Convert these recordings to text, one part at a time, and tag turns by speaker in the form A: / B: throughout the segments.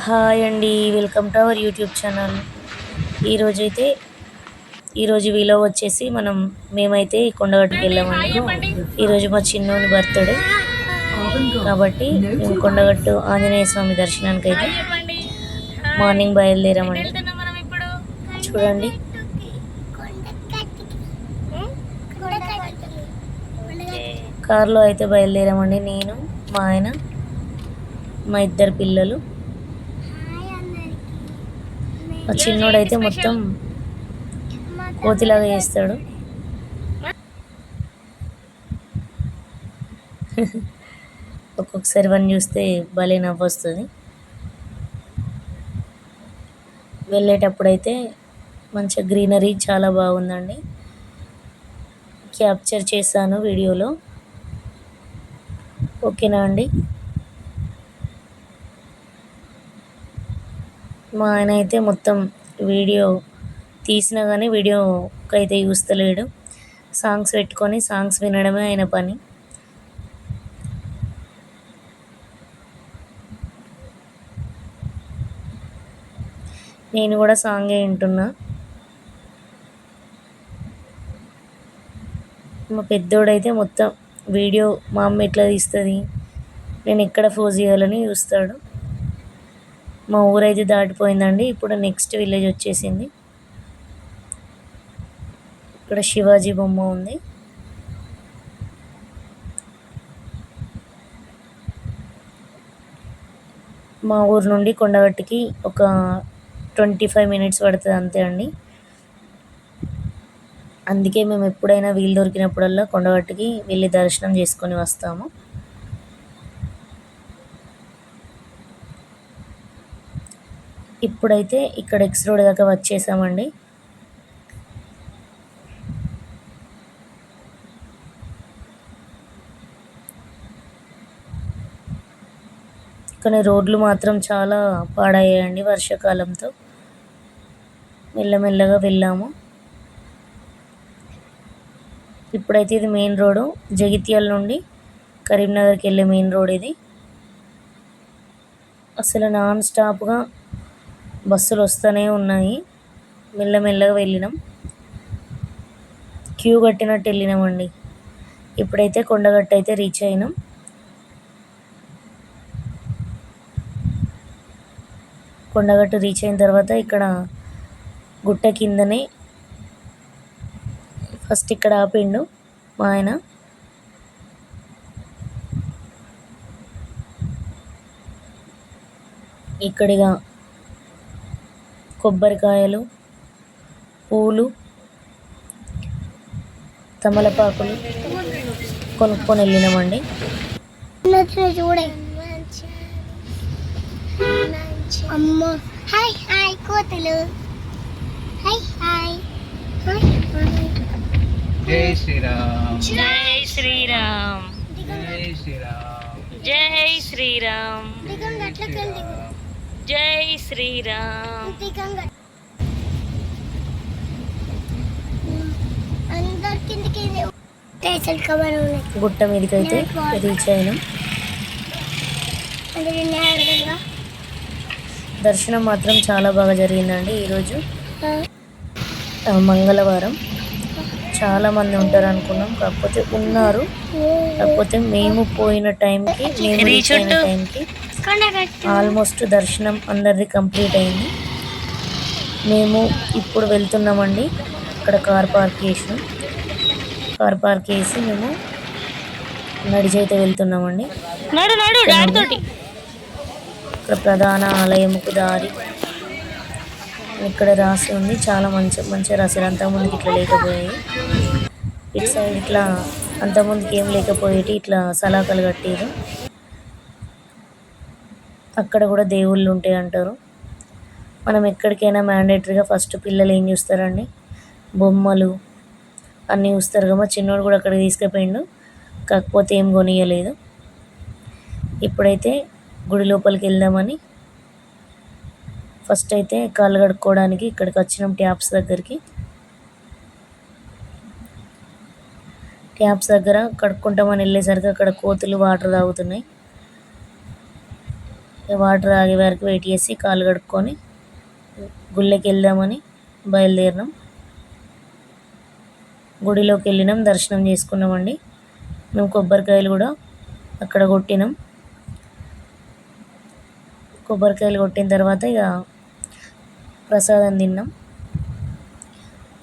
A: Hi అండి. Welcome to our YouTube channel. ఈరోజైతే ఈరోజు వీలో వచ్చేసి మేమైతే కొండగట్టుకి వెళ్ళామండి. ఈరోజు మా చిన్నోని బర్త్డే కాబట్టి మేము కొండగట్టు ఆంజనేయ స్వామి దర్శనానికి అయితే మార్నింగ్ బయలుదేరామండి. చూడండి, కారులో అయితే బయలుదేరామండి. నేను, మా ఆయన, మా ఇద్దరు పిల్లలు. మా చిన్నోడైతే మొత్తం కోతిలాగా చేస్తాడు. ఒక్కొక్కసారి వన్ చూస్తే భలే నవ్వు వస్తుంది. వెళ్ళేటప్పుడైతే మంచిగా గ్రీనరీ చాలా బాగుందండి. క్యాప్చర్ చేశాను వీడియోలో. ఓకేనా అండి. మా ఆయన అయితే మొత్తం వీడియో తీసినా కానీ వీడియోకి అయితే చూస్తలేడు. సాంగ్స్ పెట్టుకొని సాంగ్స్ వినడమే ఆయన పని. నేను కూడా సాంగే వింటున్నా. మా పెద్దోడైతే మొత్తం వీడియో మా అమ్మ ఎట్లా తీస్తుంది, నేను ఎక్కడ ఫోజ్ చేయాలని చూస్తాడు. మా ఊరైతే దాటిపోయిందండి. ఇప్పుడు నెక్స్ట్ విలేజ్ వచ్చేసింది. ఇక్కడ శివాజీ బొమ్మ ఉంది. మా ఊరు నుండి కొండగట్టుకి ఒక 25 మినిట్స్ పడుతుంది అంతే అండి. అందుకే మేము ఎప్పుడైనా వీలు దొరికినప్పుడల్లా కొండగట్టుకి వెళ్ళి దర్శనం చేసుకొని వస్తాము. ఇప్పుడైతే ఇక్కడ ఎక్స్ రోడ్ దాకా వచ్చేసామండి. కానీ రోడ్లు మాత్రం చాలా పాడయ్యాయండి వర్షాకాలంతో. మెల్లమెల్లగా వెళ్ళాము. ఇప్పుడైతే ఇది మెయిన్ రోడ్డు, జగిత్యాల నుండి కరీంనగర్కి వెళ్ళే మెయిన్ రోడ్ ఇది. అసలు నాన్ స్టాప్గా బస్సులు వస్తూనే ఉన్నాయి. మెల్లమెల్లగా వెళ్ళినాం, క్యూ కట్టినట్టు వెళ్ళినామండి. ఇప్పుడైతే కొండగట్టు అయితే రీచ్ అయినాం. కొండగట్టు రీచ్ అయిన తర్వాత ఇక్కడ గుట్ట కిందనే ఫస్ట్ ఇక్కడ ఆపిండు మా ఆయన. ఇక్కడిగా కొబ్బరికాయలు, పూలు, తమలపాకులు కొనుక్కొని వెళ్ళినామండి.
B: అమ్మ హాయ్ హాయ్ కోతులు హాయ్ హాయ్
C: జై శ్రీరామ్
A: జై శ్రీరామ్
C: జై శ్రీరామ్
A: జై శ్రీరామ్
B: దిగంగట్లకెళ్ళి
A: జై శ్రీరామ్.
B: దిగంగ అందరి కిందకి టేసల్ కవర్ ఉన్నాయి.
A: గుట్ట మీదకి అయితే రీచ్ అయినాం.
B: అందరి నేరుగా
A: దర్శనం మాత్రం చాలా బాగా జరిగిందండి. ఈరోజు మంగళవారం. చాలామంది ఉంటారు అనుకున్నాం, కాకపోతే ఉన్నారు. కాకపోతే మేము పోయిన టైంకి, మేము రీచ్ అయిన టైంకి ఆల్మోస్ట్ దర్శనం అందరిది కంప్లీట్ అయింది. మేము ఇప్పుడు వెళ్తున్నామండి. ఇక్కడ కార్ పార్క్ చేసి మేము నడిచైతే వెళ్తున్నామండి. ఇక్కడ ప్రధాన ఆలయంకు దారి ఇక్కడ రాసి ఉంది. చాలా మంచిగా రాశారు. అంతకుముందుకి ఇట్లా లేకపోయాయి. ఇటు సైడ్ ఇట్లా అంతకుముందుకి ఏం లేకపోయేటి ఇట్లా సలాకలు కట్టారు. అక్కడ కూడా దేవుళ్ళు ఉంటాయి అంటారు. మనం ఎక్కడికైనా మ్యాండేటరీగా ఫస్ట్ పిల్లలు ఏం చూస్తారండి, బొమ్మలు అన్నీ చూస్తారు కదా. చిన్నోడు కూడా అక్కడికి తీసుకుపోయిండు, కాకపోతే ఏం కొనియలేదు. ఇప్పుడైతే గుడి లోపలికి వెళ్దామని ఫస్ట్ అయితే కాళ్ళు కడుక్కోవడానికి ఇక్కడికి వచ్చినాం. ట్యాప్స్ దగ్గర కడుక్కుంటామని వెళ్ళేసరికి అక్కడ కోతులు వాటర్ తాగుతున్నాయి. వాటర్ ఆగే వరకు వెయిట్ చేసి కాలు కడుక్కొని గుళ్ళకి వెళ్దామని బయలుదేరినాం. గుడిలోకి వెళ్ళినాం, దర్శనం చేసుకున్నామండి. మేము కొబ్బరికాయలు కూడా అక్కడ కొట్టినాం. కొబ్బరికాయలు కొట్టిన తర్వాత ఇక ప్రసాదం తిన్నాం.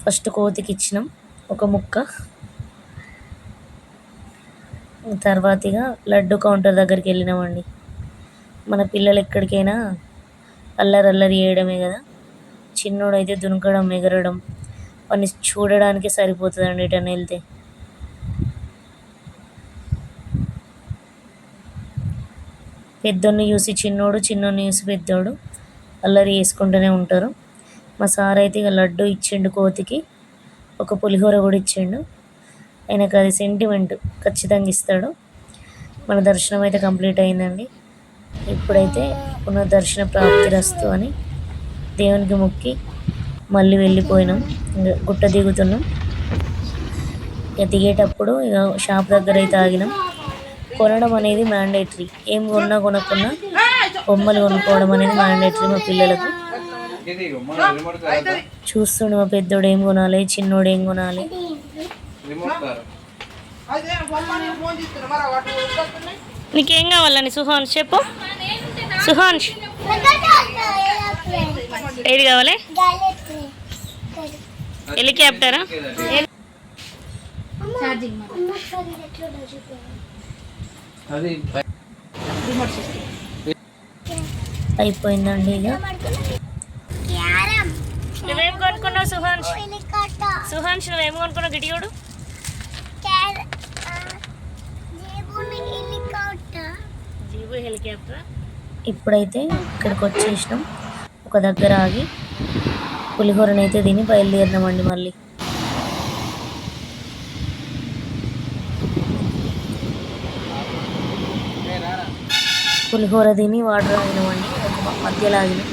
A: ఫస్ట్ కోతికి ఇచ్చినాం ఒక ముక్క. తర్వాత ఇక లడ్డు కౌంటర్ దగ్గరికి వెళ్ళినామండి. మన పిల్లలు ఎక్కడికైనా అల్లరి అల్లరి చేయడమే కదా. చిన్నోడు అయితే దునకడం ఎగరడం వాడిని చూడడానికి సరిపోతుందండి ఎటన్నా వెళ్తే. పెద్దోడిని చూసి చిన్నోడు, చిన్నోడిని చూసి పెద్దోడు అల్లరి చేసుకుంటూనే ఉంటారు. మా సార్ అయితే ఇక లడ్డు ఇచ్చిండు కోతికి, ఒక పులిహోర కూడా ఇచ్చిండు. ఆయనకు అది సెంటిమెంట్, ఖచ్చితంగా ఇస్తాడు. మన దర్శనం అయితే కంప్లీట్ అయిందండి. ఇప్పుడైతే పునర్దర్శన ప్రాప్తిరస్తు అని దేవునికి మొక్కి మళ్ళీ వెళ్ళిపోయినాం. ఇంకా గుట్ట దిగుతున్నాం. ఇక దిగేటప్పుడు ఇక షాప్ దగ్గర అయితే ఆగినాం. కొనడం అనేది మ్యాండేటరీ. ఏం కొన్నా కొనకున్నా బొమ్మలు కొనుక్కోవడం అనేది మ్యాండేటరీ మా పిల్లలకు. చూస్తుండే మా పెద్దోడు ఏం కొనాలి, చిన్నోడు ఏం కొనాలి. నీకేం కావాలని సుహాన్స్ చెప్పు. సుహాన్స్ ఏది కావాలి? హెలికాప్టరా? అయిపోయిందండి. ఇక నువ్వేం కొనుక్కున్నావు సుహాన్స్? సుహాన్స్ నువ్వేం కొనుక్కున్నావు? గిడియోడు జీబు హెలికాప్టర్. ఇప్పుడైతే ఇక్కడికి వచ్చేసినాం. ఒక దగ్గర ఆగి పులిహోరనైతే తిని బయలుదేరినామండి. మళ్ళీ పులిహోర తిని వాటర్ ఆగినామండి. ఒక మధ్యలో ఆగినాం.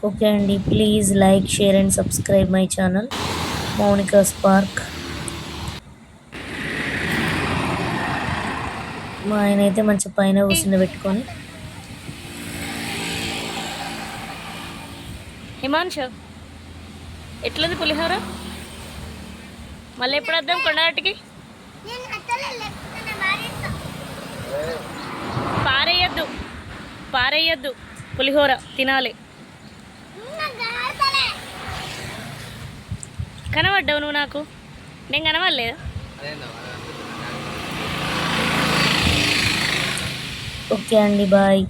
A: ఓకే అండి, please like, share and subscribe my channel Mounika spark. మా ఆయన అయితే మంచి పైన కూర్చుండబెట్టుకొని. హిమాంశు ఎట్లుంది పులిహోర? మళ్ళీ ఎప్పుడు వద్దాం కొండగట్టుకి? పారేయద్దు, పారేయద్దు, పులిహోర తినాలి. కనబడ్డావు నువ్వు నాకు, నేను కనబడలేదా? ఓకే అండి, బాయ్.